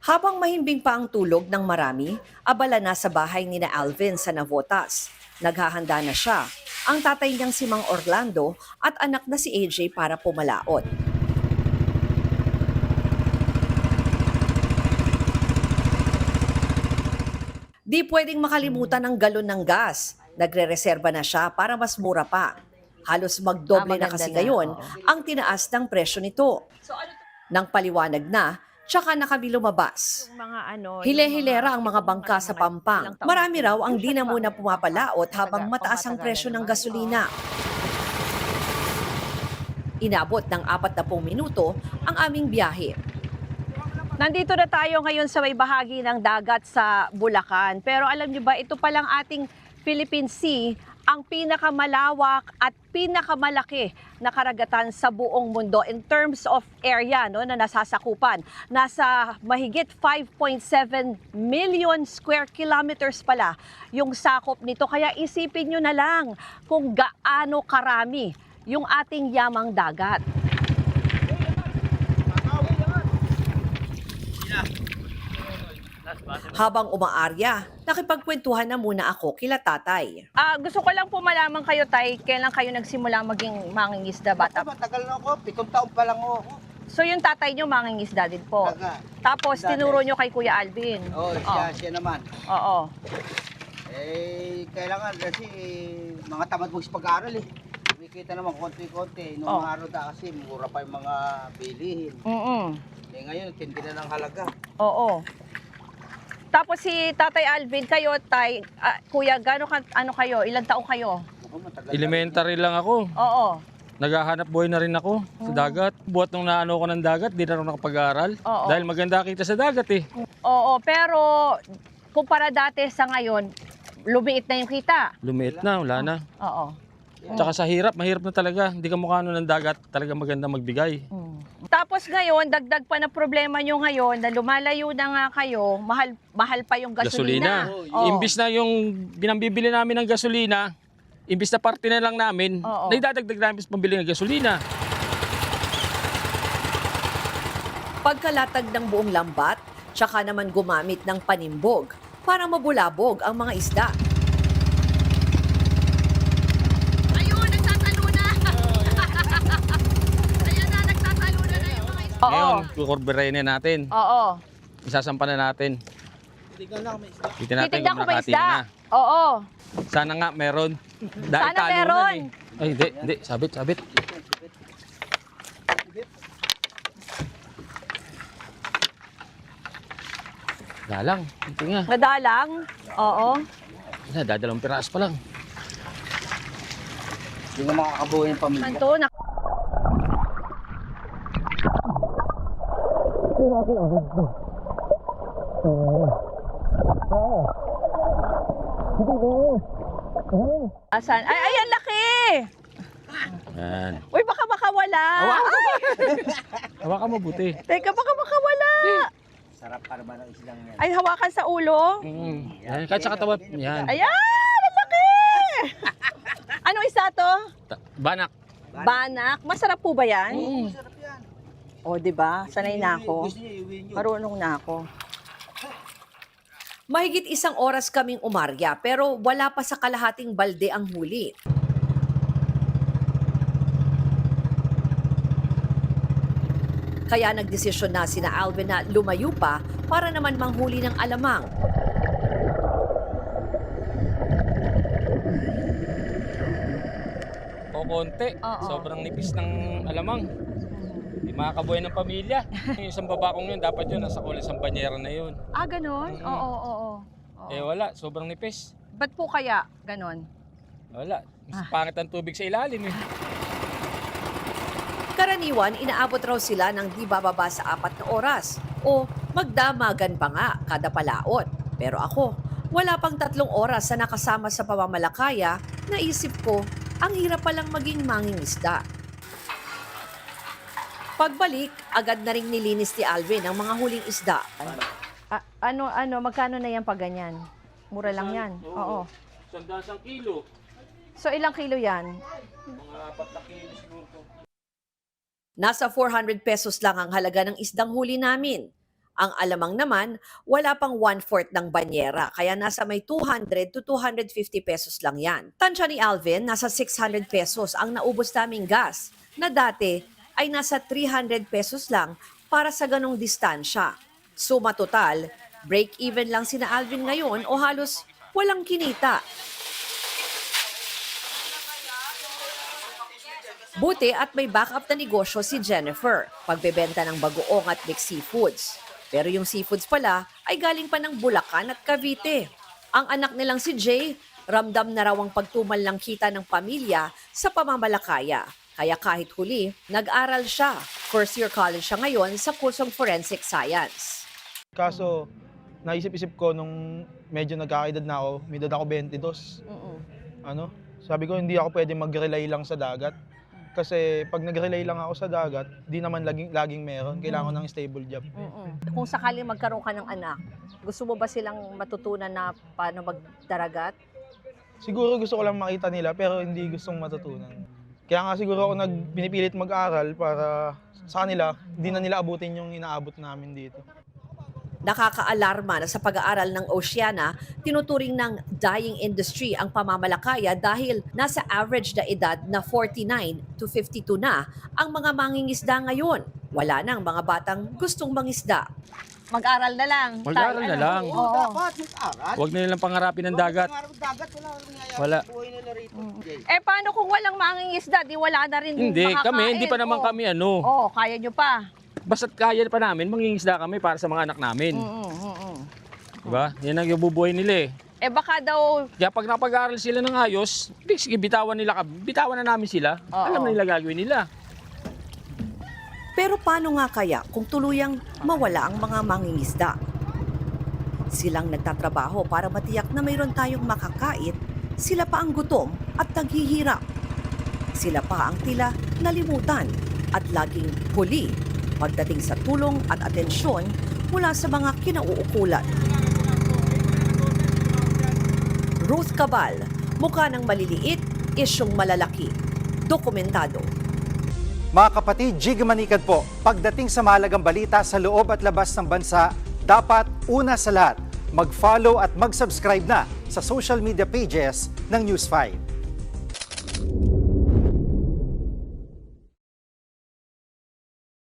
Habang mahimbing pa ang tulog ng marami, abala na sa bahay ni na Alvin sa Navotas. Naghahanda na siya, ang tatay niyang si Mang Orlando at anak na si AJ para pumalaot. Di pwedeng makalimutan ang galon ng gas. Nagre-reserba na siya para mas mura pa. Halos magdoble na maganda kasi na, ngayon oo. ang tinaas ng presyo nito. Nang paliwanag na, tsaka na kami lumabas. Hile-hilera ang mga bangka sa Pampang. Marami raw ang di na muna pumapalaot habang mataas ang presyo ng gasolina. Inabot ng 40 minuto ang aming biyahe. Nandito na tayo ngayon sa may bahagi ng dagat sa Bulacan. Pero alam niyo ba, ito palang ating Philippine Sea, ang pinakamalawak at pinakamalaki na karagatan sa buong mundo in terms of area, no, na nasasakupan. Nasa mahigit 5.7 million square kilometers pala yung sakop nito. Kaya isipin nyo na lang kung gaano karami yung ating yamang dagat. Habang umaarya, nakipagkwentuhan na muna ako kila tatay. Gusto ko lang po malaman kayo, Tay, kailan kayo nagsimula maging mangingisda bata? Ako, matagal na ako. 7 taon pa lang ako. So yung tatay nyo mangingisda din po. Talaga. Tapos Dati. tinuro nyo kay Kuya Alvin. Siya naman. Oo. Kailangan kasi mga tamad mo sa pag-aaral eh. Kumikita naman konti-konti. Noong araw na kasi mura pa yung mga bilihin. Ngayon, tindi na ng halaga. Oo. Tapos si Tatay Alvin, kayo, Tay, Kuya, ano kayo? Ilang taong kayo? Ako, matagal na Elementary lang ako. Oo. Naghahanap buhay na rin ako sa dagat. Buhat nung naano ko ng dagat, di na rin nakapag-aaral. Oo. Dahil maganda kita sa dagat eh. Oo, pero kumpara dati sa ngayon, lumiit na yung kita. Lumiit na, wala na. Oo. Tsaka sa hirap, mahirap na talaga. Hindi ka mukha nun ng dagat, talaga maganda magbigay. Tapos ngayon, dagdag pa na problema nyo ngayon na lumalayo na nga kayo, mahal pa yung gasolina. Oo. Imbis na yung binambibili namin ng gasolina, imbis na parte na lang namin, Oo. naidadagdag namin sa pambili ng gasolina. Pagkalatag ng buong lambat, tsaka naman gumamit ng panimbog para mabulabog ang mga isda. Ayun, nagtatalo na. Ayan na, nagtatalo na yung mga isda. Oo. Ngayon, kukurbirahin na natin. Oo. Isasampa na natin. Tignan lang may isda. Titignan natin Titignan kung ko ba nakati isda? na. Oo. Sana nga meron. Dahil Sana talunan meron. Eh. Ay, hindi. Sabit. Dalang. Ito nga. Nadalang? Oo. Dadalawang piraso pa lang. Hindi nga makakabuhay yung pamilya. Santo, Asan? Ay, ayan, laki! Yan. Uy, baka makawala. Hawakan mo buti. Teka, baka makawala. Sarap para ba ng islang yan? Ay, hawakan sa ulo. Yan. Kahit sa katawan. Yan. Ayan, ang laki! Anong isa to? Banak. Banak. Masarap po ba yan? Sarap yan. O, di ba? Sanay na ako. Gusto niyo, iuwi niyo. Marunong na ako. Mahigit 1 oras kaming umarya pero wala pa sa kalahating balde ang huli. Kaya nagdesisyon na sina Alvin na lumayo pa para naman manghuli ng alamang. O konti. Oo. Sobrang nipis ng alamang. Hindi makakabuhay ng pamilya. Yung isang babakong yun, dapat yun, nasa kulis ang banyera na yun. Ganon? Oo. Eh wala, sobrang nipis. Ba't po kaya ganon? Wala. Mas pangit ang tubig sa ilalim eh. Karaniwan, inaabot raw sila ng di bababa sa 4 na oras o magdamagan pa nga kada palaot. Pero ako, wala pang 3 oras na nakasama sa pamamalakaya, naisip ko, ang hirap palang maging mangingisda. Pagbalik, agad na ring nilinis ni Alvin ang mga huling isda. Magkano na yan pag ganyan? Mura lang yan. Oo. 100 kilo. So, ilang kilo yan? Mga 4 na kilo siguro. Nasa 400 pesos lang ang halaga ng isdang huli namin. Ang alamang naman, wala pang 1/4 ng banyera, kaya nasa may 200 to 250 pesos lang yan. Tansya ni Alvin, nasa 600 pesos ang naubos naming gas, na dati ay nasa 300 pesos lang para sa ganong distansya. Suma total, break-even lang sina Alvin ngayon o halos walang kinita. Buti at may backup na negosyo si Jennifer, pagbebenta ng bagoong at mixed seafoods. Pero yung seafoods pala ay galing pa ng Bulacan at Cavite. Ang anak nilang si Jay, ramdam na raw ang pagtumal ng kita ng pamilya sa pamamalakaya. Kaya kahit huli, nag-aral siya. First year college siya ngayon sa kursong Forensic Science. Kaso, naisip-isip ko nung medyo nagkakaedad na ako, may edad ako 22. Sabi ko hindi ako pwede mag-rely lang sa dagat. Kasi pag nag-rely lang ako sa dagat, di naman laging meron. Kailangan ko ng stable job. Kung sakaling magkaroon ka ng anak, gusto mo ba silang matutunan na paano magdaragat? Siguro gusto ko lang makita nila pero hindi gustong matutunan. Kaya nga siguro ako pinipilit mag-aral para sa kanila, hindi na nila abutin yung inaabot namin dito. Nakakaalarma na sa pag-aaral ng Oceana, tinuturing ng dying industry ang pamamalakaya dahil nasa average na edad na 49 to 52 na ang mga mangingisda ngayon. Wala nang mga batang gustong mangisda. Mag-aral na lang. Mag-aral na lang. Oo, dapat mag-aral. Huwag na nilang pangarapin ng dagat. Dagat, wala kang nangyayari Wala. sa buhay nila rito. Paano kung walang mangingisda? Di wala na rin Hindi, makakain. hindi pa naman kami Kaya nyo pa. Basta't kaya pa namin, mangingisda kami para sa mga anak namin. Diba? Yan ang ibubuhay nila eh. Baka daw, Kaya pag napag-aaral sila ng ayos, sige, bitawan na namin sila. Alam na nila gagawin nila. Pero paano nga kaya kung tuluyang mawala ang mga mangingisda? Silang nagtatrabaho para matiyak na mayroon tayong makakait, sila pa ang gutom at naghihirap. Sila pa ang tila nalimutan at laging huli pagdating sa tulong at atensyon mula sa mga kinauukulan. Ruth Cabal, mukha ng maliliit, isyong malalaki. Dokumentado. Mga kapatid, Jig Manikad po. Pagdating sa mahalagang balita sa loob at labas ng bansa, dapat una sa lahat, mag-follow at mag-subscribe na sa social media pages ng News 5.